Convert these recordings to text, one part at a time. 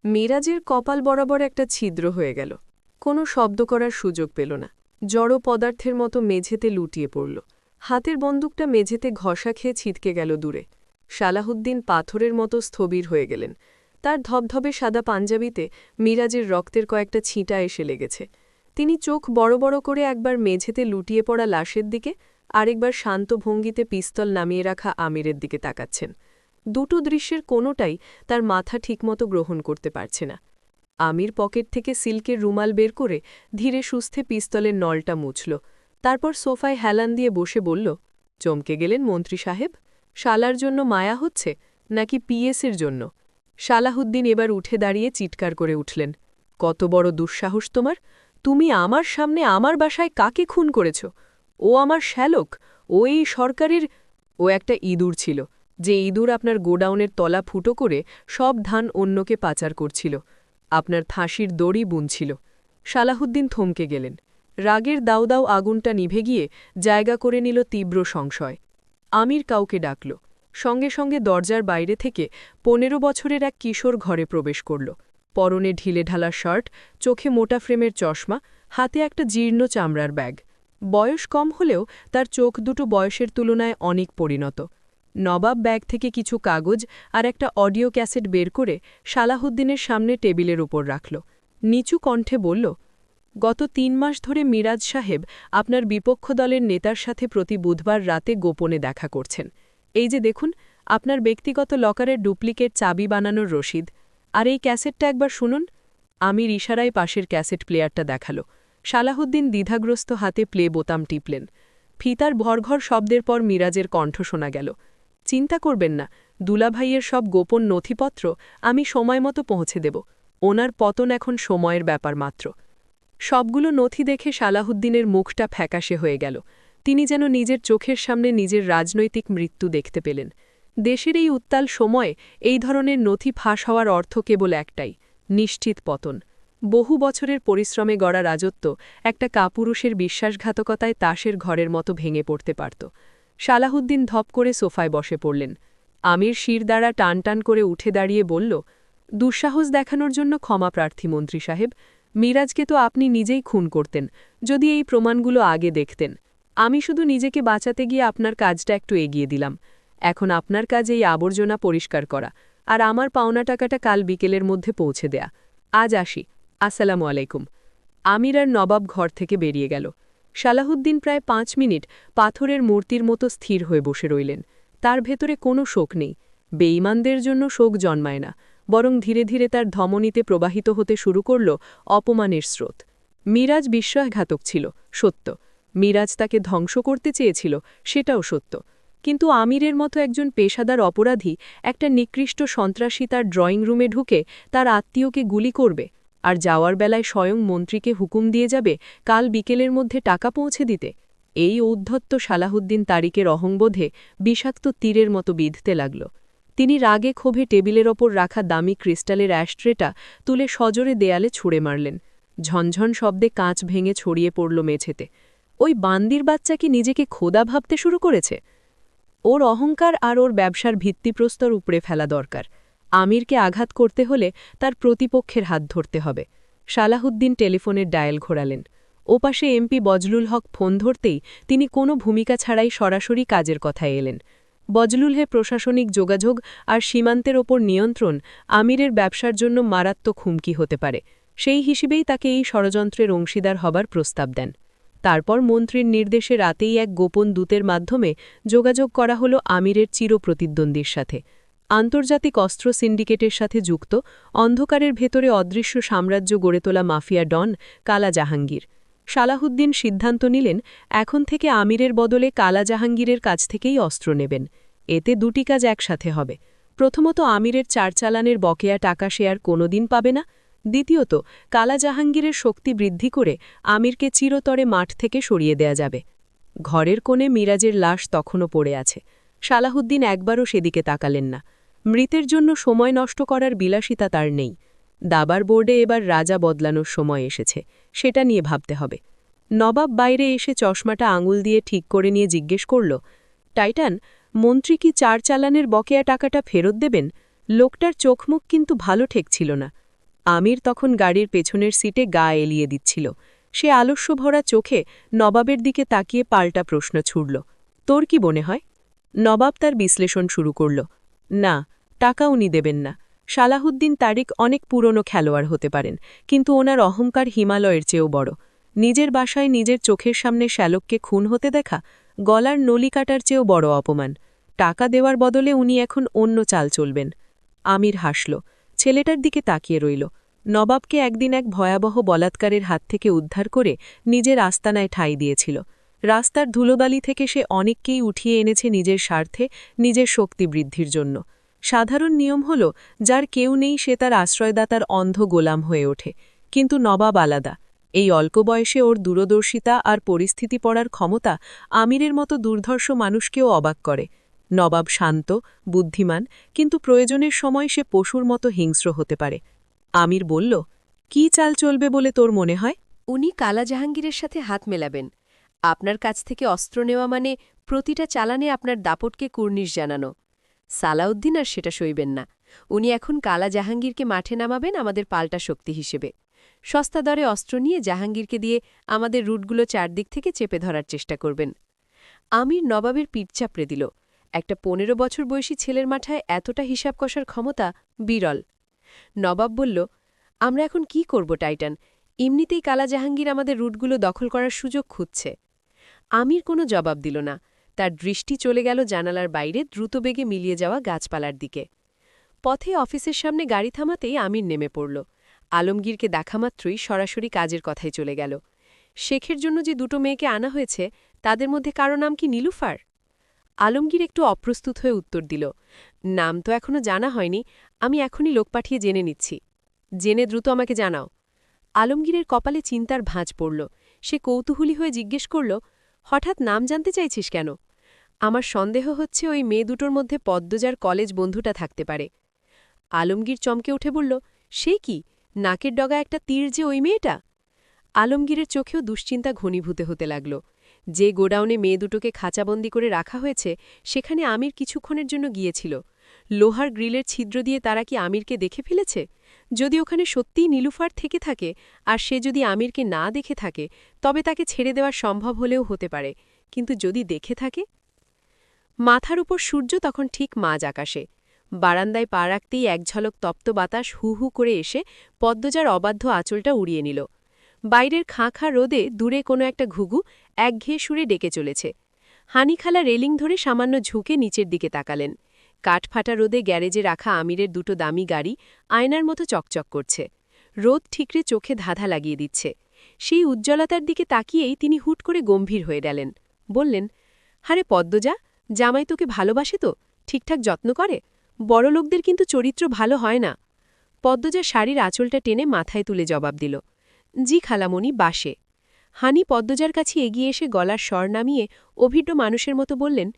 মিরাজের কপাল বরাবর একটা ছিদ্র হয়ে গেল। কোনো শব্দ করার সুযোগ পেল না। জড় পদার্থের মতো মেঝেতে লুটিয়ে পড়ল। হাতের বন্দুকটা মেঝেতে ঘষা খেয়ে ছিটকে গেল দূরে। সালাহুদ্দিন পাথরের মতো স্থবির হয়ে গেলেন। তার ধবধবে সাদা পাঞ্জাবিতে মিরাজের রক্তের কয়েকটা ছিটা এসে লেগেছে। তিনি চোখ বড় বড় করে একবার মেঝেতে লুটিয়ে পড়া লাশের দিকে, আরেকবার শান্ত ভঙ্গিতে পিস্তল নামিয়ে রাখা আমিরের দিকে তাকাচ্ছেন। দুটো দৃশ্যের কোনোটাই তার মাথা ঠিকমতো গ্রহণ করতে পারছে না। আমির পকেট থেকে সিল্কের রুমাল বের করে ধীরে সুস্থে পিস্তলের নলটা মুছল। তারপর সোফায় হেলান দিয়ে বসে বলল, চমকে গেলেন মন্ত্রী সাহেব? শালার জন্য মায়া হচ্ছে নাকি পিএসের জন্য? সালাহুদ্দিন এবার উঠে দাঁড়িয়ে চিৎকার করে উঠলেন, কত বড় দুঃসাহস তোমার! তুমি আমার সামনে আমার বাসায় কাকে খুন করেছ? ও আমার শ্যালক, ও এই সরকারের। ও একটা ইঁদুর ছিল, যে ইঁদুর আপনার গোডাউনের তলা ফুটো করে সব ধান অন্যকে পাচার করছিল, আপনার ফাঁসির দড়ি বুনছিল। সালাহুদ্দিন থমকে গেলেন। রাগের দাউ দাউ আগুনটা নিভে গিয়ে জায়গা করে নিল তীব্র সংশয়। আমির কাউকে ডাকল। সঙ্গে সঙ্গে দরজার বাইরে থেকে ১৫ বছরের এক কিশোর ঘরে প্রবেশ করল। পরনে ঢিলেঢালা শার্ট, চোখে মোটা ফ্রেমের চশমা, হাতে একটা জীর্ণ চামড়ার ব্যাগ। বয়স কম হলেও তার চোখ দুটো বয়সের তুলনায় অনেক পরিণত। নবাব ব্যাগ থেকে কিছু কাগজ আর একটা অডিও ক্যাসেট বের করে সালাহুদ্দিনের সামনে টেবিলের উপর রাখল। নিচু কণ্ঠে বলল, গত ৩ মাস ধরে মিরাজ সাহেব আপনার বিপক্ষ দলের নেতার সাথে প্রতি বুধবার রাতে গোপনে দেখা করছেন। এই যে দেখুন, আপনার ব্যক্তিগত লকারের ডুপ্লিকেট চাবি বানানোর রসিদ। আর এই ক্যাসেটটা একবার শুনুন। আমির ইশারায় পাশের ক্যাসেট প্লেয়ারটা দেখাল। সালাহুদ্দিন দ্বিধাগ্রস্ত হাতে প্লে বোতাম টিপলেন। ফিতার ভরঘর শব্দের পর মিরাজের কণ্ঠ শোনা গেল, চিন্তা করবেন না, দুলাভাইয়ের সব গোপন নথিপত্র আমি সময়মতো পৌঁছে দেব। ওনার পতন এখন সময়ের ব্যাপার মাত্র। সবগুলো নথি দেখে সালাহুদ্দিনের মুখটা ফ্যাকাশে হয়ে গেল। তিনি যেন নিজের চোখের সামনে নিজের রাজনৈতিক মৃত্যু দেখতে পেলেন। দেশের এই উত্তাল সময়ে এই ধরনের নথি ফাঁস হওয়ার অর্থ কেবল একটাই, নিশ্চিত পতন। বহু বছরের পরিশ্রমে গড়া রাজত্ব একটা কাপুরুষের বিশ্বাসঘাতকতায় তাসের ঘরের মতো ভেঙে পড়তে পারত। সালাহুদ্দিন ধপ করে সোফায় বসে পড়লেন। আমির শিরদাঁড়া টান টান করে উঠে দাঁড়িয়ে বলল, দুঃসাহস দেখানোর জন্য ক্ষমা প্রার্থী মন্ত্রী সাহেব। মিরাজকে তো আপনি নিজেই খুন করতেন যদি এই প্রমাণগুলো আগে দেখতেন। আমি শুধু নিজেকে বাঁচাতে গিয়ে আপনার কাজটা একটু এগিয়ে দিলাম। এখন আপনার কাজ এই আবর্জনা পরিষ্কার করা, আর আমার পাওনা টাকাটা কাল বিকেলের মধ্যে পৌঁছে দেয়া। আজ আসি, আসসালামু আলাইকুম। আমির আর নবাব ঘর থেকে বেরিয়ে গেল। সালাহুদ্দিন প্রায় ৫ মিনিট পাথরের মূর্তির মতো স্থির হয়ে বসে রইলেন। তার ভেতরে কোনো শোক নেই। বেঈমানদের জন্য শোক জন্মায় না, বরং ধীরে ধীরে তার ধমনীতে প্রবাহিত হতে শুরু করল অপমানের স্রোত। মিরাজ বিশ্বাসঘাতক ছিল, সত্য। মিরাজ তাকে ধ্বংস করতে চেয়েছিল, সেটাও সত্য। কিন্তু আমিরের মতো একজন পেশাদার অপরাধী, একটা নিকৃষ্ট সন্ত্রাসী তার ড্রয়িং রুমে ঢুকে তার আত্মীয়কে গুলি করবে, আর যাওয়ার বেলায় স্বয়ং মন্ত্রীকে হুকুম দিয়ে যাবে কাল বিকেলের মধ্যে টাকা পৌঁছে দিতে। এই ঔদ্ধত্য সালাহুদ্দিন তারিকের অহংবোধে বিষাক্ত তীরের মতো বিঁধতে লাগল। তিনি রাগে ক্ষোভে টেবিলের ওপর রাখা দামি ক্রিস্টালের অ্যাশট্রেটা তুলে সজোরে দেয়ালে ছুঁড়ে মারলেন। ঝনঝন শব্দে কাঁচ ভেঙে ছড়িয়ে পড়ল মেঝেতে। ওই বান্দির বাচ্চা কি নিজেকে খোদা ভাবতে শুরু করেছে? ওর অহংকার আর ওর ব্যবসার ভিত্তিপ্রস্তর উপড়ে ফেলা দরকার। আমিরকে আঘাত করতে হলে তার প্রতিপক্ষের হাত ধরতে হবে। সালাহুদ্দিন টেলিফোনের ডায়াল ঘোরালেন। ওপাশে এমপি বজলুল হক ফোন ধরতেই তিনি কোনো ভূমিকা ছাড়াই সরাসরি কাজের কথায় এলেন। বজলুলহে প্রশাসনিক যোগাযোগ আর সীমান্তের ওপর নিয়ন্ত্রণ আমিরের ব্যবসার জন্য মারাত্মক হুমকি হতে পারে। সেই হিসেবেই তাকে এই ষড়যন্ত্রের অংশীদার হবার প্রস্তাব দেন। তারপর মন্ত্রীর নির্দেশে রাতেই এক গোপন দূতের মাধ্যমে যোগাযোগ করা হল আমিরের চিরপ্রতিদ্বন্দ্বীর সাথে, আন্তর্জাতিক অস্ত্র সিন্ডিকেটের সাথে যুক্ত, অন্ধকারের ভেতরে অদৃশ্য সাম্রাজ্য গড়ে তোলা মাফিয়া ডন কালা জাহাঙ্গীর। সালাহুদ্দিন সিদ্ধান্ত নিলেন এখন থেকে আমিরের বদলে কালা জাহাঙ্গীরের কাছ থেকেই অস্ত্র নেবেন। এতে দুটি কাজ একসাথে হবে। প্রথমত, আমিরের চালানের বকেয়া টাকা সে আর কোনোদিন পাবে না। দ্বিতীয়ত, কালা জাহাঙ্গীরের শক্তি বৃদ্ধি করে আমিরকে চিরতরে মাঠ থেকে সরিয়ে দেয়া যাবে। ঘরের কোণে মিরাজের লাশ তখনও পড়ে আছে। সালাহুদ্দিন একবারও সেদিকে তাকালেন না। মৃতের জন্য সময় নষ্ট করার বিলাসিতা তার নেই। দাবার বোর্ডে এবার রাজা বদলানোর সময় এসেছে, সেটা নিয়ে ভাবতে হবে। নবাব বাইরে এসে চশমাটা আঙুল দিয়ে ঠিক করে নিয়ে জিজ্ঞেস করল, টাইটান, মন্ত্রী কি চালানের বকেয়া টাকাটা ফেরত দেবেন? লোকটার চোখমুখ কিন্তু ভালো ঠেকছিল না। আমির তখন গাড়ির পেছনের সিটে গা এলিয়ে দিচ্ছিল। সে আলস্য ভরা চোখে নবাবের দিকে তাকিয়ে পাল্টা প্রশ্ন ছুড়ল, তোর কি মনে হয়? নবাব তার বিশ্লেষণ শুরু করল, না, টাকা উনি দেবেন না। সালাহুদ্দিন তারিক অনেক পুরনো খেলোয়াড় হতে পারেন, কিন্তু ওনার অহংকার হিমালয়ের চেয়েও বড়। নিজের বাসায় নিজের চোখের সামনে শ্যালককে খুন হতে দেখা গলার নলি কাটার চেয়েও বড় অপমান। টাকা দেওয়ার বদলে উনি এখন অন্য চাল চলবেন। আমির হাসল, ছেলেটার দিকে তাকিয়ে রইল। নবাবকে একদিন এক ভয়াবহ বলাৎকারের হাত থেকে উদ্ধার করে নিজের আস্তানায় ঠাঁই দিয়েছিল। রাস্তার ধুলোবালি থেকে সে অনেককেই উঠিয়ে এনেছে নিজের স্বার্থে, নিজের শক্তি বৃদ্ধির জন্য। সাধারণ নিয়ম হল, যার কেউ নেই সে তার আশ্রয়দাতার অন্ধ গোলাম হয়ে ওঠে। কিন্তু নবাব আলাদা। এই অল্প বয়সে ওর দূরদর্শিতা আর পরিস্থিতি পড়ার ক্ষমতা আমিরের মতো দুর্ধর্ষ মানুষকেও অবাক করে। নবাব শান্ত, বুদ্ধিমান, কিন্তু প্রয়োজনের সময় সে পশুর মতো হিংস্র হতে পারে। আমির বলল, কি চাল চলবে বলে তোর মনে হয়? উনি কালা জাহাঙ্গীরের সাথে হাত মেলাবেন। আপনার কাছ থেকে অস্ত্র নেওয়া মানে প্রতিটা চালানে আপনার দাপটকে কুর্নিশ জানানো। সালাউদ্দিন আর সেটা সইবেন না। উনি এখন কালা জাহাঙ্গীরকে মাঠে নামাবেন আমাদের পাল্টা শক্তি হিসেবে। সস্তা দরে অস্ত্র নিয়ে জাহাঙ্গীরকে দিয়ে আমাদের রুটগুলো চারদিক থেকে চেপে ধরার চেষ্টা করবেন। আমির নবাবের পিঠ চাপড়ে দিল। একটা ১৫ বছর বয়সী ছেলের মাথায় এতটা হিসাব কষার ক্ষমতা বিরল। নবাব বলল, আমরা এখন কি করব টাইটান? এমনিতেই কালা জাহাঙ্গীর আমাদের রুটগুলো দখল করার সুযোগ খুঁজছে। আমির কোনো জবাব দিল না। তার দৃষ্টি চলে গেল জানালার বাইরে দ্রুতবেগে মিলিয়ে যাওয়া গাছপালার দিকে। পথে অফিসের সামনে গাড়ি থামাতেই আমির নেমে পড়ল। আলমগীরকে দেখামাত্রই সরাসরি কাজের কথায় চলে গেল। শেখের জন্য যে দুটো মেয়েকে আনা হয়েছে, তাদের মধ্যে কারো নাম কি নীলুফার? আলমগীর একটু অপ্রস্তুত হয়ে উত্তর দিল, নাম তো এখনো জানা হয়নি, আমি এখনই লোক পাঠিয়ে জেনে নিচ্ছি। জেনে দ্রুত আমাকে জানাও। আলমগীরের কপালে চিন্তার ভাঁজ পড়ল। সে কৌতূহলী হয়ে জিজ্ঞেস করল, হঠাৎ নাম জানতে চাইছিস কেন? আমার সন্দেহ হচ্ছে ওই মেয়ে দুটোর মধ্যে পদ্মজার কলেজ বন্ধুটা থাকতে পারে। আলমগীর চমকে উঠে বলল, সে কি, নাকের ডগা একটা তীর যে ওই মেয়েটা? আলমগীরের চোখেও দুশ্চিন্তা ঘনীভূত হতে লাগল। যে গোডাউনে মেয়ে দুটোকে খাঁচাবন্দি করে রাখা হয়েছে, সেখানে আমির কিছুক্ষণের জন্য গিয়েছিল। লোহার গ্রিলের ছিদ্র দিয়ে তারা কি আমিরকে দেখে ফেলেছে? যদি ওখানে সত্যিই নীলুফার থেকে থাকে, আর সে যদি আমিরকে না দেখে থাকে, তবে তাকে ছেড়ে দেওয়া সম্ভব হলেও হতে পারে। কিন্তু যদি দেখে থাকে? মাথার উপর সূর্য তখন ঠিক মাঝ আকাশে। বারান্দায় পা রাখতেই এক ঝলক তপ্ত বাতাস হু হু করে এসে পদ্মজার অবাধ্য আঁচলটা উড়িয়ে নিল। বাইরের খাঁ খাঁ রোদে দূরে কোনো একটা ঘুঘু একঘেয়ে সুরে ডেকে চলেছে। হানিখালা রেলিং ধরে সামান্য ঝুঁকে নিচের দিকে তাকালেন। কাঠফাটা রোদে গ্যারেজে রাখা আমিরের দুটো দামি গাড়ি আয়নার মতো চকচক করছে। রোদ ঠিকরে চোখে ধাঁধা লাগিয়ে দিচ্ছে। সেই উজ্জ্বলতার দিকে তাকিয়েই তিনি হুট করে গম্ভীর হয়ে গেলেন। বললেন, হারে পদ্মজা, জামাই তোকে ভালোবাসে তো? ঠিকঠাক যত্ন করে? বড় লোকদের কিন্তু চরিত্র ভালো হয় না। পদ্মজা শাড়ির আঁচলটা টেনে মাথায় তুলে জবাব দিল, জি খালামণি, বাসে। হানি পদ্মজার কাছে এগিয়ে এসে গলার স্বর নামিয়ে অভিজ্ঞ মানুষের মতো বললেন,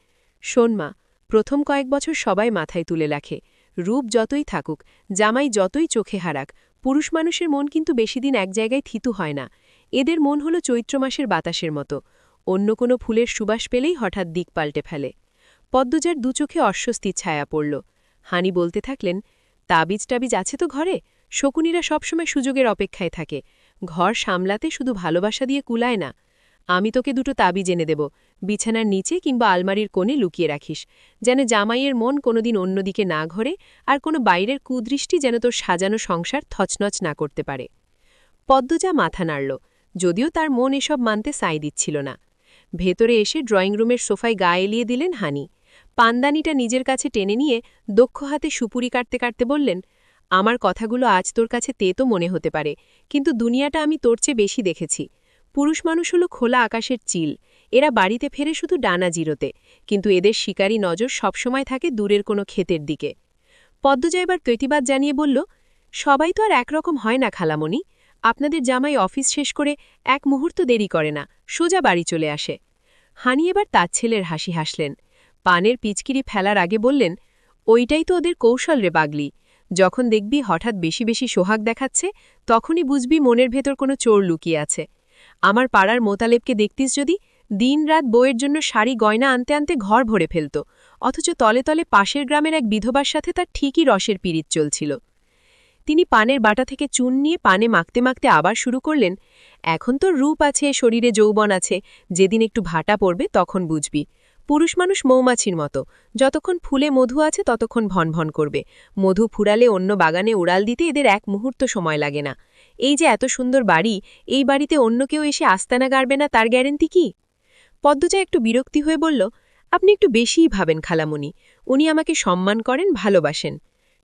শোন মা, প্রথম কয়েক বছর সবাই মাথায় তুলে রাখে। রূপ যতই থাকুক, জামাই যতই চোখে হারাক, পুরুষ মানুষের মন কিন্তু বেশিদিন এক জায়গায় থিতু হয় না। এদের মন হলো চৈত্র মাসের বাতাসের মতো। অন্য কোনো ফুলের সুবাস পেলেই হঠাৎ দিক পাল্টে ফেলে। পদ্মজার দুচোখে অস্বস্তির ছায়া পড়ল। হানি বলতে থাকলেন, তাবিজ টাবিজ আছে তো ঘরে? শকুনিরা সবসময় সুযোগের অপেক্ষায় থাকে। ঘর সামলাতে শুধু ভালোবাসা দিয়ে কুলায় না। আমি তোকে দুটো তাবিজ এনে দেব, বিছানার নিচে কিংবা আলমারির কোণে লুকিয়ে রাখিস, যেন জামাইয়ের মন কোনোদিন অন্যদিকে না ঘরে, আর কোনো বাইরের কুদৃষ্টি যেন তোর সাজানো সংসার থচনচ না করতে পারে। পদ্মজা মাথা নাড়ল, যদিও তার মন এসব মানতে সাই দিচ্ছিল না। ভেতরে এসে ড্রয়িং রুমের সোফায় গা এলিয়ে দিলেন হানি। পানদানিটা নিজের কাছে টেনে নিয়ে দক্ষ হাতে সুপুরি কাটতে কাটতে বললেন, আমার কথাগুলো আজ তোর কাছে তেতো মনে হতে পারে, কিন্তু দুনিয়াটা আমি তোর চেয়ে বেশি দেখেছি। পুরুষ মানুষ হলো খোলা আকাশের চিল। এরা বাড়িতে ফেরে শুধু ডানা জিরোতে, কিন্তু এদের শিকারী নজর সবসময় থাকে দূরের কোনো ক্ষেতের দিকে। পদ্মজা এবার প্রতিবাদ জানিয়ে বলল, সবাই তো আর একরকম হয় না খালামণি। আপনাদের জামাই অফিস শেষ করে এক মুহূর্ত দেরি করে না, সোজা বাড়ি চলে আসে। হানি এবার তাচ্ছেলের হাসি হাসলেন। পানের পিচকিরি ফেলার আগে বললেন, ওইটাই তো ওদের কৌশল রে পাগলি। যখন দেখবি হঠাৎ বেশি বেশি সোহাগ দেখাচ্ছে, তখনই বুঝবি মনের ভেতর কোনো চোর লুকিয়ে আছে। আমার পাড়ার মোতালেবকে দেখতিস যদি, দিনরাত বউয়ের জন্য শাড়ি গয়না আনতে আনতে ঘর ভরে ফেলত, অথচ তলে তলে পাশের গ্রামের এক বিধবার সাথে তার ঠিকই রসের পীড়িত চলছিল। তিনি পানের বাটা থেকে চুন নিয়ে পানে মাখতে মাখতে আবার শুরু করলেন, এখন তো রূপ আছে, শরীরে যৌবন আছে, যেদিন একটু ভাটা পড়বে তখন বুঝবি। পুরুষ মানুষ মৌমাছির মতো, যতক্ষণ ফুলে মধু আছে ততক্ষণ ভনভন করবে। মধু ফুরালে অন্য বাগানে উড়াল দিতে এদের এক মুহূর্ত সময় লাগে না। এই যে এত সুন্দর বাড়ি, এই বাড়িতে অন্য কেউ এসে আস্তানা গাড়বে না তার গ্যারেন্টি কি? পদ্মজা একটু বিরক্তি হয়ে বলল, আপনি একটু বেশিই ভাবেন খালামণি। উনি আমাকে সম্মান করেন, ভালোবাসেন।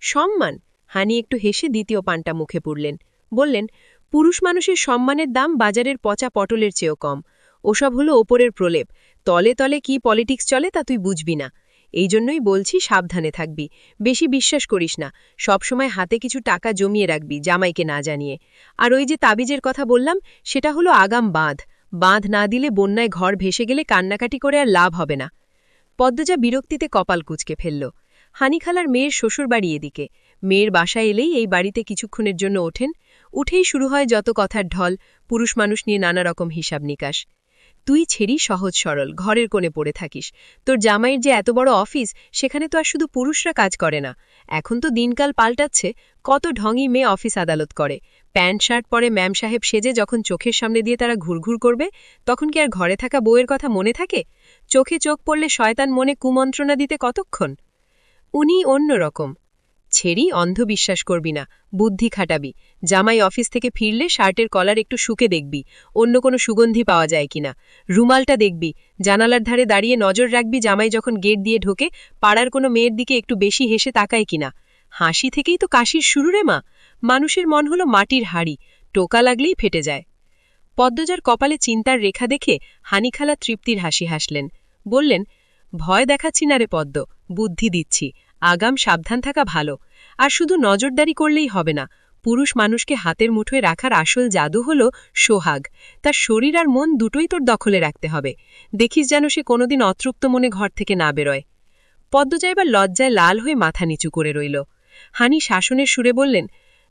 সম্মান? হানি একটু হেসে দ্বিতীয় পানটা মুখে পুরলেন। বললেন, পুরুষ মানুষের সম্মানের দাম বাজারের পচা পটলের চেয়েও কম। ওসব হলো ওপরের প্রলেপ, তলে তলে কি পলিটিক্স চলে তা তুই বুঝবি না। এই জন্যই বলছি সাবধানে থাকবি, বেশি বিশ্বাস করিস না। সবসময় হাতে কিছু টাকা জমিয়ে রাখবি, জামাইকে না জানিয়ে। আর ওই যে তাবিজের কথা বললাম, সেটা হলো আগাম বাঁধ। বাঁধ না দিলে বন্যায় ঘর ভেসে গেলে কান্নাকাটি করে আর লাভ হবে না। পদ্মজা বিরক্তিতে কপাল কুঁচকে ফেলল। হানিখালার মেয়ের শ্বশুরবাড়ি এদিকে। মেয়ের বাসায় এলেই এই বাড়িতে কিছুক্ষণের জন্য ওঠেন। উঠেই শুরু হয় যত কথার ঢল, পুরুষ মানুষ নিয়ে নানা রকম হিসাব নিকাশ। তুই ছেড়ি সহজ সরল, ঘরের কোণে পড়ে থাকিস। তোর জামাইয়ের যে এত বড় অফিস, সেখানে তো আর শুধু পুরুষরা কাজ করে না। এখন তো দিনকাল পাল্টাচ্ছে, কত ঢঙি মেয়ে অফিস আদালত করে। প্যান্ট শার্ট পরে ম্যাম সাহেব সেজে যখন চোখের সামনে দিয়ে তারা ঘুরঘুর করবে, তখন কি আর ঘরে থাকা বউয়ের কথা মনে থাকে? চোখে চোখ পড়লে শয়তান মনে কুমন্ত্রণা দিতে কতক্ষণ? উনি অন্য রকম। ছেড়ি অন্ধবিশ্বাস করবি না, বুদ্ধি খাটাবি। জামাই অফিস থেকে ফিরলে শার্টের কলার একটু শুকে দেখবি, অন্য কোনো সুগন্ধি পাওয়া যায় কিনা। রুমালটা দেখবি, জানালার ধারে দাঁড়িয়ে নজর রাখবি জামাই যখন গেট দিয়ে ঢোকে পাড়ার কোনো মেয়ের দিকে একটু বেশি হেসে তাকায় কিনা। হাসি থেকেই তো কাশির শুরু রে মা। মানুষের মন হলো মাটির হাড়ি, টোকা লাগলেই ফেটে যায়। পদ্মজার কপালে চিন্তার রেখা দেখে হানিখালা তৃপ্তির হাসি হাসলেন। বললেন, ভয় দেখাচ্ছি না রে পদ্ম, বুদ্ধি দিচ্ছি। আগাম সাবধান থাকা ভালো। আর শুধু নজরদারি করলেই হবে না। পুরুষ মানুষকে হাতের মুঠোয় রাখার আসল জাদু হল সোহাগ। তার শরীর আর মন দুটোই তোর দখলে রাখতে হবে। দেখিস যেন সে কোনোদিন অতৃপ্ত মনে ঘর থেকে না বেরোয়। পদ্মজা এবার লজ্জায় লাল হয়ে মাথা নিচু করে রইল। হানি শাসনের সুরে বললেন,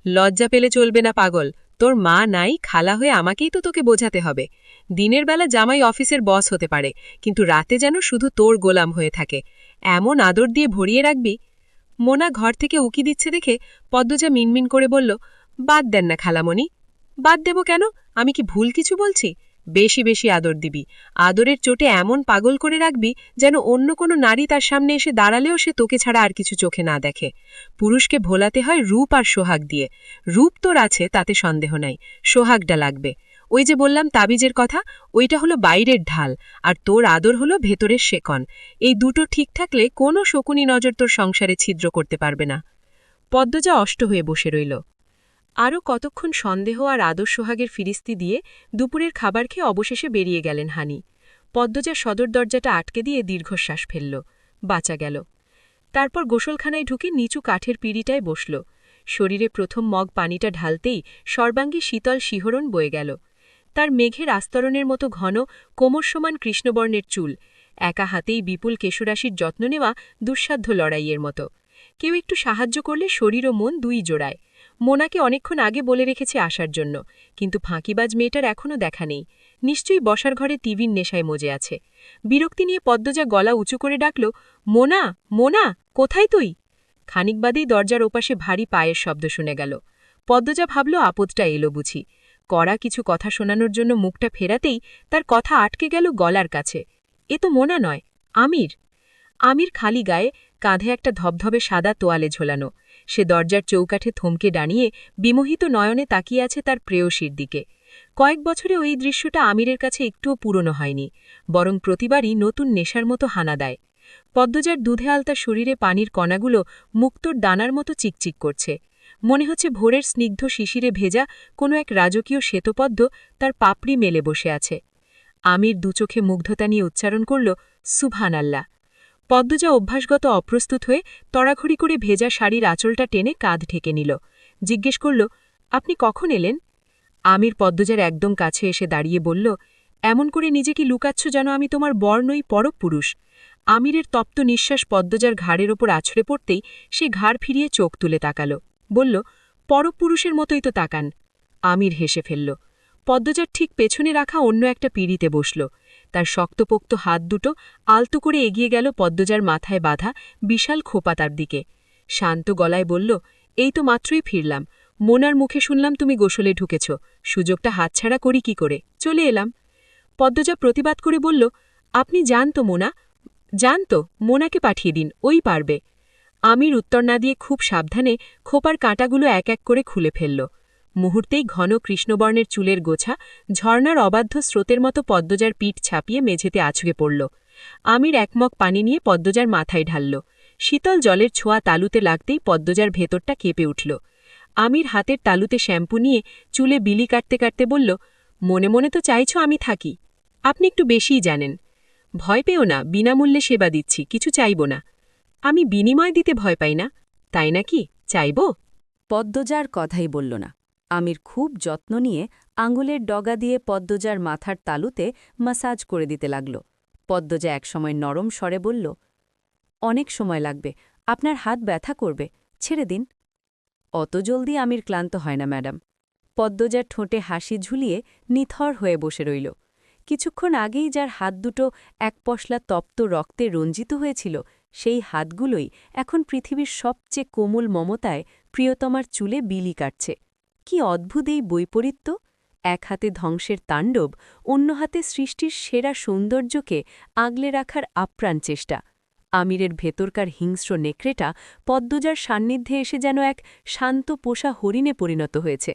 লজ্জা পেলে চলবে না পাগল। তোর মা নাই, খালা হয়ে আমাকেই তো তোকে বোঝাতে হবে। দিনের বেলা জামাই অফিসের বস হতে পারে, কিন্তু রাতে যেন শুধু তোর গোলাম হয়ে থাকে। এমন আদর দিয়ে ভরিয়ে রাখবি। মোনা ঘর থেকে উকি দিচ্ছে দেখে পদ্মজা মিনমিন করে বলল, বাদ দেন না খালামণি। বাদ দেব কেন? আমি কি ভুল কিছু বলছি? বেশি বেশি আদর দিবি। আদরের চোটে এমন পাগল করে রাখবি যেন অন্য কোনো নারী তার সামনে এসে দাঁড়ালেও সে তোকে ছাড়া আর কিছু চোখে না দেখে। পুরুষকে ভোলাতে হয় রূপ আর সোহাগ দিয়ে। রূপ তোর আছে, তাতে সন্দেহ নাই, সোহাগটা লাগবে। ওই যে বললাম তাবিজের কথা, ওইটা হলো বাইরের ঢাল, আর তোর আদর হলো ভেতরের শেকন। এই দুটো ঠিক থাকলে কোনো শকুনি নজর তোর সংসারে ছিদ্র করতে পারবে না। পদ্মজা অষ্ট হয়ে বসে রইল। আরও কতক্ষণ সন্দেহ আর আদর সোহাগের ফিরিস্তি দিয়ে দুপুরের খাবার খেয়ে অবশেষে বেরিয়ে গেলেন হানি। পদ্মজা সদর দরজাটা আটকে দিয়ে দীর্ঘশ্বাস ফেলল। বাঁচা গেল। তারপর গোসলখানায় ঢুকে নিচু কাঠের পিঁড়িটায় বসল। শরীরে প্রথম মগ পানিটা ঢালতেই সর্বাঙ্গে শীতল শিহরণ বয়ে গেল। তার মেঘের আস্তরণের মতো ঘন, কোমর সমান কৃষ্ণবর্ণের চুল, একা হাতেই বিপুল কেশরাশির যত্ন নেওয়া দুঃসাধ্য লড়াইয়ের মতো। কেউ একটু সাহায্য করলে শরীর ও মন দুই জোড়ায়। মোনাকে অনেকক্ষণ আগে বলে রেখেছে আসার জন্য, কিন্তু ফাঁকিবাজ মেয়েটার এখনও দেখা নেই। নিশ্চয়ই বসার ঘরে টিভির নেশায় মজে আছে। বিরক্তি নিয়ে পদ্মজা গলা উঁচু করে ডাকল, মোনা, মোনা, কোথায় তুই? খানিক বাদেই দরজার ওপাশে ভারী পায়ের শব্দ শুনে গেল। পদ্মজা ভাবল আপদটা এলো বুঝি। কড়া কিছু কথা শোনানোর জন্য মুখটা ফেরাতেই তার কথা আটকে গেল গলার কাছে। এ তো মোনা নয়, আমির। আমির খালি গায়ে, কাঁধে একটা ধবধবে সাদা তোয়ালে ঝোলানো। সে দরজার চৌকাঠে থমকে দাঁড়িয়ে বিমোহিত নয়নে তাকিয়ে আছে তার প্রেয়সীর দিকে। কয়েক বছরে ওই দৃশ্যটা আমিরের কাছে একটুও পুরনো হয়নি, বরং প্রতিবারই নতুন নেশার মতো হানা দেয়। পদ্মজার দুধে আলতা শরীরে পানির কণাগুলো মুক্তোর দানার মতো চিকচিক করছে। মনে হচ্ছে ভোরের স্নিগ্ধ শিশিরে ভেজা কোনো এক রাজকীয় শ্বেতপদ্ম তার পাপড়ি মেলে বসে আছে। আমির দুচোখে মুগ্ধতা নিয়ে উচ্চারণ করল, সুবহানাল্লাহ। পদ্মজা অভ্যাসগত অপ্রস্তুত হয়ে তড়াঘড়ি করে ভেজা শাড়ির আঁচলটা টেনে কাঁধ ঢেকে নিল। জিজ্ঞেস করল, আপনি কখন এলেন? আমির পদ্মজার একদম কাছে এসে দাঁড়িয়ে বলল, এমন করে নিজে কি লুকাচ্ছ যেন আমি তোমার বর নই, পরপুরুষ। আমিরের তপ্ত নিঃশ্বাস পদ্মজার ঘাড়ের ওপর আছড়ে পড়তেই সে ঘাড় ফিরিয়ে চোখ তুলে তাকাল। বলল, পরপুরুষের মতোই তো তাকান। আমির হেসে ফেলল। পদ্মজার ঠিক পেছনে রাখা অন্য একটা পিঁড়িতে বসল। তার শক্তপোক্ত হাত দুটো আলতো করে এগিয়ে গেল পদ্মজার মাথায় বাঁধা বিশাল খোপা তার দিকে। শান্ত গলায় বলল, এই তো মাত্রই ফিরলাম। মোনার মুখে শুনলাম তুমি গোসলে ঢুকেছ, সুযোগটা হাতছাড়া করি কি করে, চলে এলাম। পদ্মজা প্রতিবাদ করে বলল, আপনি যান তো মোনা, যান তো, মোনাকে পাঠিয়ে দিন, ওই পারবে। আমির উত্তর না দিয়ে খুব সাবধানে খোপার কাঁটাগুলো এক এক করে খুলে ফেলল। মুহূর্তেই ঘন কৃষ্ণবর্ণের চুলের গোছা ঝর্ণার অবাধ্য স্রোতের মতো পদ্মজার পিঠ ছাপিয়ে মেঝেতে আছড়ে পড়ল। আমির একমগ পানি নিয়ে পদ্মজার মাথায় ঢালল। শীতল জলের ছোঁয়া তালুতে লাগতেই পদ্মজার ভেতরটা কেঁপে উঠল। আমির হাতের তালুতে শ্যাম্পু নিয়ে চুলে বিলি কাটতে কাটতে বলল, মনে মনে তো চাইছ আমি থাকি, আপনি একটু বেশিই জানেন। ভয় পেও না, বিনামূল্যে সেবা দিচ্ছি, কিছু চাইব না। আমি বিনিময় দিতে ভয় পাই না, তাই নাকি, চাইব? পদ্মজার কথাই বলল না। আমির খুব যত্ন নিয়ে আঙুলের ডগা দিয়ে পদ্মজার মাথার তালুতে মাসাজ করে দিতে লাগল। পদ্মজা একসময় নরম স্বরে বলল, অনেক সময় লাগবে, আপনার হাত ব্যথা করবে, ছেড়ে দিন। অত জলদি আমির ক্লান্ত হয় না ম্যাডাম। পদ্মজার ঠোঁটে হাসি ঝুলিয়ে নিথর হয়ে বসে রইল। কিছুক্ষণ আগেই যার হাত দুটো এক পশলা তপ্ত রক্তে রঞ্জিত হয়েছিল, সেই হাতগুলোই এখন পৃথিবীর সবচেয়ে কোমল মমতায় প্রিয়তমার চুলে বিলি কাটছে। কি অদ্ভুত এই বৈপরীত্য! এক হাতে ধ্বংসের তাণ্ডব, অন্য হাতে সৃষ্টির সেরা সৌন্দর্যকে আগলে রাখার আপ্রাণ চেষ্টা। আমিরের ভেতরকার হিংস্র নেকড়েটা পদ্মজার সান্নিধ্যে এসে যেন এক শান্ত পোষা হরিণে পরিণত হয়েছে।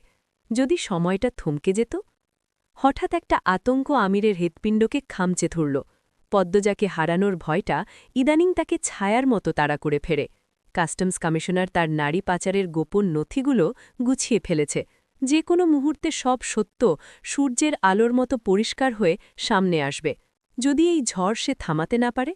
যদি সময়টা থমকে যেত? হঠাৎ একটা আতঙ্ক আমিরের হৃৎপিণ্ডকে খামচে ধরল। পদ্মজাকে হারানোর ভয়টা ইদানিং তাকে ছায়ার মতো তাড়া করে ফেরে। কাস্টমস কমিশনার তার নারী পাচারের গোপন নথিগুলো গুছিয়ে ফেলেছে। যে কোনো মুহূর্তে সব সত্য সূর্যের আলোর মতো পরিষ্কার হয়ে সামনে আসবে। যদি এই ঝড় সে থামাতে না পারে?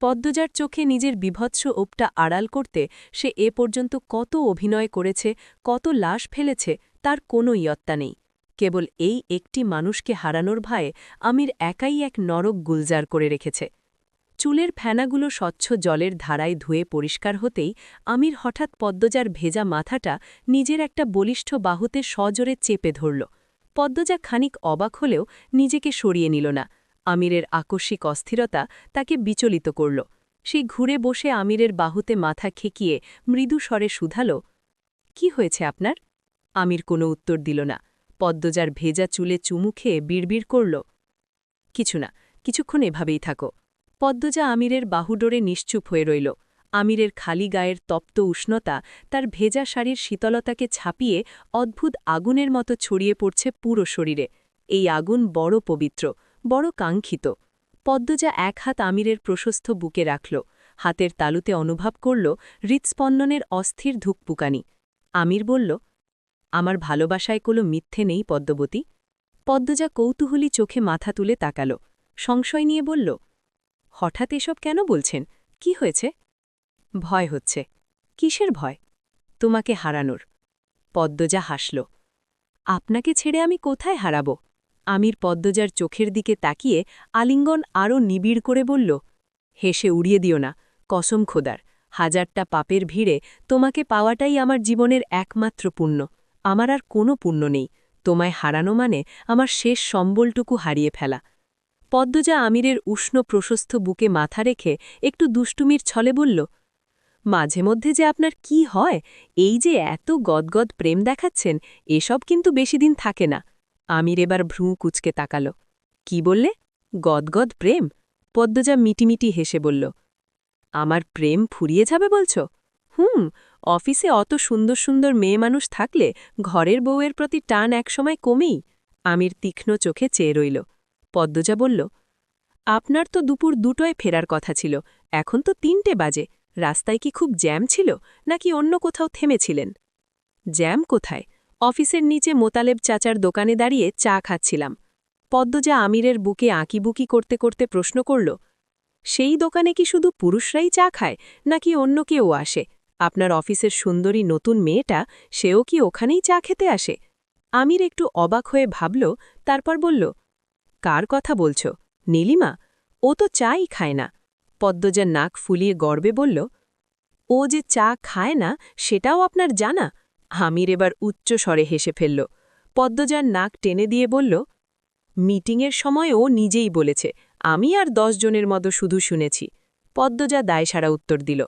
পদ্মজার চোখে নিজের বিভৎস ওপটা আড়াল করতে সে এ পর্যন্ত কত অভিনয় করেছে, কত লাশ ফেলেছে, তার কোনো ইয়ত্তা নেই। কেবল এই একটি মানুষকে হারানোর ভয়ে আমির একাই এক নরক গুলজার করে রেখেছে। চুলের ফেনাগুলো স্বচ্ছ জলের ধারায় ধুয়ে পরিষ্কার হতেই আমির হঠাৎ পদ্মজার ভেজা মাথাটা নিজের একটা বলিষ্ঠ বাহুতে সজোরে চেপে ধরল। পদ্মজা খানিক অবাক হলেও নিজেকে সরিয়ে নিল না। আমিরের আকস্মিক অস্থিরতা তাকে বিচলিত করল। সেই ঘুরে বসে আমিরের বাহুতে মাথা ঠেকিয়ে মৃদু স্বরে শুধাল, কি হয়েছে আপনার? আমির কোনো উত্তর দিল না। পদ্মজার ভেজা চুলে চুমু খেয়ে বিড়বিড় করল, কিছু না, কিছুক্ষণ এভাবেই থাকো। পদ্মজা আমিরের বাহুডোরে নিশ্চুপ হয়ে রইল। আমিরের খালি গায়ের তপ্ত উষ্ণতা তার ভেজা শাড়ির শীতলতাকে ছাপিয়ে অদ্ভুত আগুনের মতো ছড়িয়ে পড়ছে পুরো শরীরে। এই আগুন বড় পবিত্র, বড় কাঙ্ক্ষিত। পদ্মজা এক হাত আমিরের প্রশস্ত বুকে রাখল, হাতের তালুতে অনুভব করল হৃৎস্পন্দনের অস্থির ধুকপুকানি। আমির বলল, আমার ভালোবাসায় কোনো মিথ্যে নেই পদ্মবতী। পদ্মজা কৌতূহলী চোখে মাথা তুলে তাকাল, সংশয় নিয়ে বলল, হঠাৎ এসব কেন বলছেন, কি হয়েছে? ভয় হচ্ছে। কিসের ভয়? তোমাকে হারানোর। পদ্মজা হাসল, আপনাকে ছেড়ে আমি কোথায় হারাব? আমির পদ্মজার চোখের দিকে তাকিয়ে আলিঙ্গন আরও নিবিড় করে বলল, হেসে উড়িয়ে দিও না, কসম খোদার, হাজারটা পাপের ভিড়ে তোমাকে পাওয়াটাই আমার জীবনের একমাত্র পুণ্য। আমার আর কোনো পুণ্য নেই। তোমায় হারানো মানে আমার শেষ সম্বলটুকু হারিয়ে ফেলা। পদ্মজা আমিরের উষ্ণ প্রশস্ত বুকে মাথা রেখে একটু দুষ্টুমির ছলে বলল, মাঝে মধ্যে যে আপনার কি হয়, এই যে এত গদগদ প্রেম দেখাচ্ছেন, এসব কিন্তু বেশিদিন থাকে না। আমির এবার ভ্রু কুচকে তাকাল, কি বললে? গদগদ প্রেম? পদ্মজা মিটিমিটি হেসে বলল, আমার প্রেম ফুরিয়ে যাবে বলছ? অফিসে অত সুন্দর সুন্দর মেয়ে মানুষ থাকলে ঘরের বউয়ের প্রতি টান একসময় কমেই। আমির তীক্ষ্ণ চোখে চেয়ে রইল। পদ্মজা বলল, আপনার তো দুপুর 2টায় ফেরার কথা ছিল, এখন তো 3টে বাজে। রাস্তায় কি খুব জ্যাম ছিল, নাকি অন্য কোথাও থেমেছিলেন? জ্যাম কোথায়, অফিসের নিচে মোতালেব চাচার দোকানে দাঁড়িয়ে চা খাচ্ছিলাম। পদ্মজা আমিরের বুকে আঁকিবুকি করতে করতে প্রশ্ন করল, সেই দোকানে কি শুধু পুরুষরাই চা খায়, নাকি অন্য কেউ আসে? আপনার অফিসের সুন্দরী নতুন মেয়েটা, সেও কি ওখানেই চা খেতে আসে? আমির একটু অবাক হয়ে ভাবল, তারপর বলল, কার কথা বলছ? নীলিমা? ও তো চাই খায় না। পদ্মজা নাক ফুলিয়ে গর্বে বলল, ও যে চা খায় না সেটাও আপনার জানা? আমির এবার উচ্চ স্বরে হেসে ফেলল। পদ্মজার নাক টেনে দিয়ে বলল, মিটিংয়ের সময় ও নিজেই বলেছে, আমি আর 10 জনের মতো শুধু শুনেছি। পদ্মজা দায়সারা উত্তর দিল,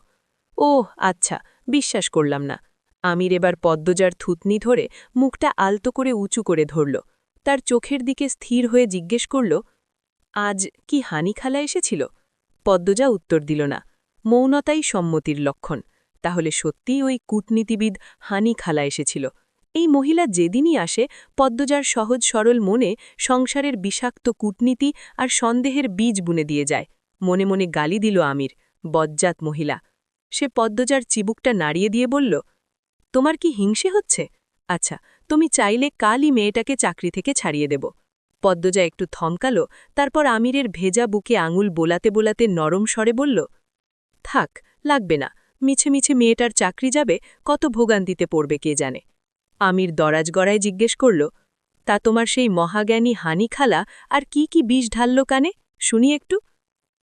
ওহ আচ্ছা, বিশ্বাস করলাম না। আমির এবার পদ্মজার থুতনি ধরে মুখটা আলতো করে উঁচু করে ধরল, তার চোখের দিকে স্থির হয়ে জিজ্ঞেস করল, আজ কি হানি খালা এসেছিল? পদ্মজা উত্তর দিল না। মৌনতাই সম্মতির লক্ষণ। তাহলে সত্যিই ওই কূটনীতিবিদ হানি খালা এসেছিল। এই মহিলা যেদিনই আসে, পদ্মজার সহজ সরল মনে সংসারের বিষাক্ত কূটনীতি আর সন্দেহের বীজ বুনে দিয়ে যায়। মনে মনে গালি দিল আমির, বজ্জাত মহিলা। সে পদ্মজার চিবুকটা নাড়িয়ে দিয়ে বলল, তোমার কি হিংসে হচ্ছে? আচ্ছা, তুমি চাইলে কালই মেয়েটাকে চাকরি থেকে ছাড়িয়ে দেব। পদ্মজা একটু থমকালো, তারপর আমিরের ভেজা বুকে আঙুল বোলাতে বোলাতে নরম স্বরে বলল, থাক, লাগবে না। মিছে মিছে মেয়েটার চাকরি যাবে, কত ভোগান্তিতে পড়বে কে জানে। আমির দরাজ গড়ায় জিজ্ঞেস করল, তা তোমার সেই মহাজ্ঞানী হানি খালা আর কি কি বিষ ঢালল কানে, শুনি একটু।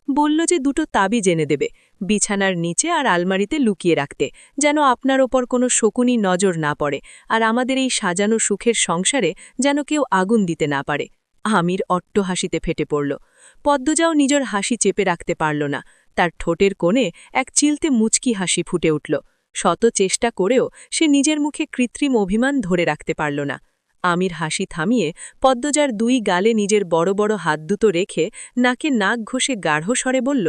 বলল যে দুটো তাবিজ এনে দেবে, বিছানার নিচে আর আলমারিতে লুকিয়ে রাখতে, যেন আপনার ওপর কোনো শকুনি নজর না পড়ে, আর আমাদের এই সাজানো সুখের সংসারে যেন কেউ আগুন দিতে না পারে। আমির অট্ট হাসিতে ফেটে পড়ল। পদ্মজাও নিজের হাসি চেপে রাখতে পারল না, তার ঠোঁটের কোণে এক চিলতে মুচকি হাসি ফুটে উঠল। শত চেষ্টা করেও সে নিজের মুখে কৃত্রিম অভিমান ধরে রাখতে পারল না। আমির হাসি থামিয়ে পদ্মজার দুই গালে নিজের বড় বড় হাত দুটো রেখে নাকে নাক ঘষে গাঢ় স্বরে বলল,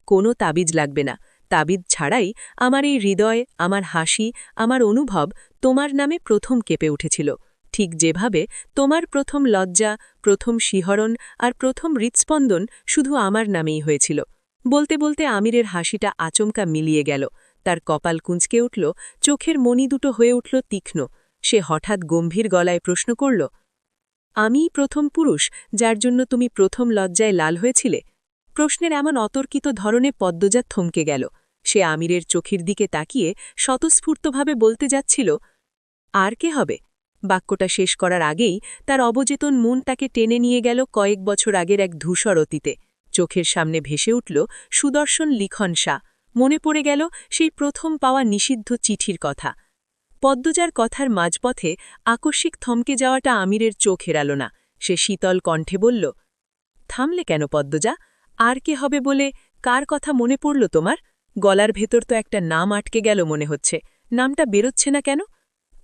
কোনো তাবিজ লাগবে না। তাবিজ ছাড়াই আমার এই হৃদয়, আমার হাসি, আমার অনুভব তোমার নামে প্রথম কেঁপে উঠেছিল, ঠিক যেভাবে তোমার প্রথম লজ্জা, প্রথম শিহরণ আর প্রথম হৃৎস্পন্দন শুধু আমার নামেই হয়েছিল। বলতে বলতে আমিরের হাসিটা আচমকা মিলিয়ে গেল, তার কপাল কুঁচকে উঠল, চোখের মণি দুটো হয়ে উঠল তীক্ষ্ণ। সে হঠাৎ গম্ভীর গলায় প্রশ্ন করল, আমিই প্রথম পুরুষ যার জন্য তুমি প্রথম লজ্জায় লাল হয়েছিলে? প্রশ্নের এমন অতর্কিত ধরনে পদ্মজা থমকে গেল। সে আমিরের চোখের দিকে তাকিয়ে স্বতঃস্ফূর্তভাবে বলতে যাচ্ছিল, আর কে হবে? বাক্যটা শেষ করার আগেই তার অবচেতন মন তাকে টেনে নিয়ে গেল কয়েক বছর আগের এক ধূসর অতীতে। চোখের সামনে ভেসে উঠল সুদর্শন লিখন শাহ। মনে পড়ে গেল সেই প্রথম পাওয়া নিষিদ্ধ চিঠির কথা। পদ্মজার কথার মাঝপথে আকস্মিক থমকে যাওয়াটা আমিরের চোখ এড়াল না। সে শীতল কণ্ঠে বলল, থামলে কেন পদ্মজা? আর কে হবে বলে কার কথা মনে পড়ল তোমার? গলার ভেতর তো একটা নাম আটকে গেল মনে হচ্ছে, নামটা বেরোচ্ছে না কেন?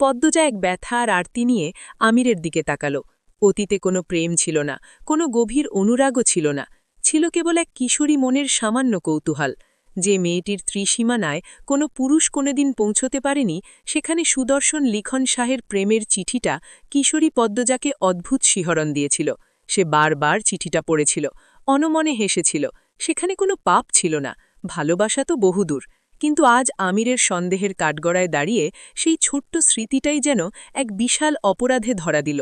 পদ্মজা এক ব্যথা আর আরতি নিয়ে আমিরের দিকে তাকাল। অতীতে কোনো প্রেম ছিল না, কোনো গভীর অনুরাগও ছিল না, ছিল কেবল এক কিশোরী মনের সামান্য কৌতূহল। যে মেয়েটির ত্রিসীমানায় কোনো পুরুষ কোনোদিন পৌঁছতে পারেনি, সেখানে সুদর্শন লিখন শাহের প্রেমের চিঠিটা কিশোরী পদ্মজাকে অদ্ভুত শিহরণ দিয়েছিল। সে বারবার চিঠিটা পড়েছিল, অনমনে হেসেছিল। সেখানে কোনো পাপ ছিল না, ভালোবাসা তো বহুদূর। কিন্তু আজ আমিরের সন্দেহের কাঠগড়ায় দাঁড়িয়ে সেই ছোট্ট স্মৃতিটাই যেন এক বিশাল অপরাধে ধরা দিল।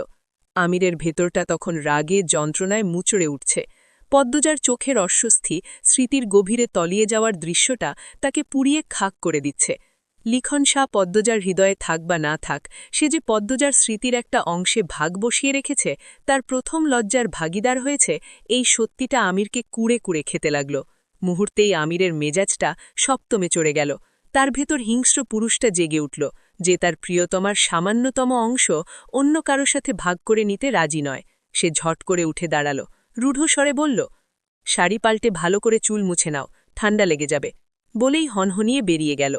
আমিরের ভেতরটা তখন রাগে যন্ত্রণায় মুচড়ে উঠছে। পদ্মজার চোখের অস্বস্তি, স্মৃতির গভীরে তলিয়ে যাওয়ার দৃশ্যটা তাকে পুড়িয়ে খাক করে দিচ্ছে। লিখন শাহ পদ্মজার হৃদয়ে থাক বা না থাক, সে যে পদ্মজার স্মৃতির একটা অংশে ভাগ বসিয়ে রেখেছে, তার প্রথম লজ্জার ভাগিদার হয়েছে, এই সত্যিটা আমিরকে কুড়ে কুড়ে খেতে লাগল। মুহূর্তেই আমিরের মেজাজটা সপ্তমে চড়ে গেল। তার ভেতর হিংস্র পুরুষটা জেগে উঠল, যে তার প্রিয়তমার সামান্যতম অংশ অন্য কারো সাথে ভাগ করে নিতে রাজি নয়। সে ঝট করে উঠে দাঁড়াল, রূঢ় স্বরে বলল, শাড়ি পাল্টে ভালো করে চুল মুছে নাও, ঠান্ডা লেগে যাবে। বলেই হনহনিয়ে বেরিয়ে গেল।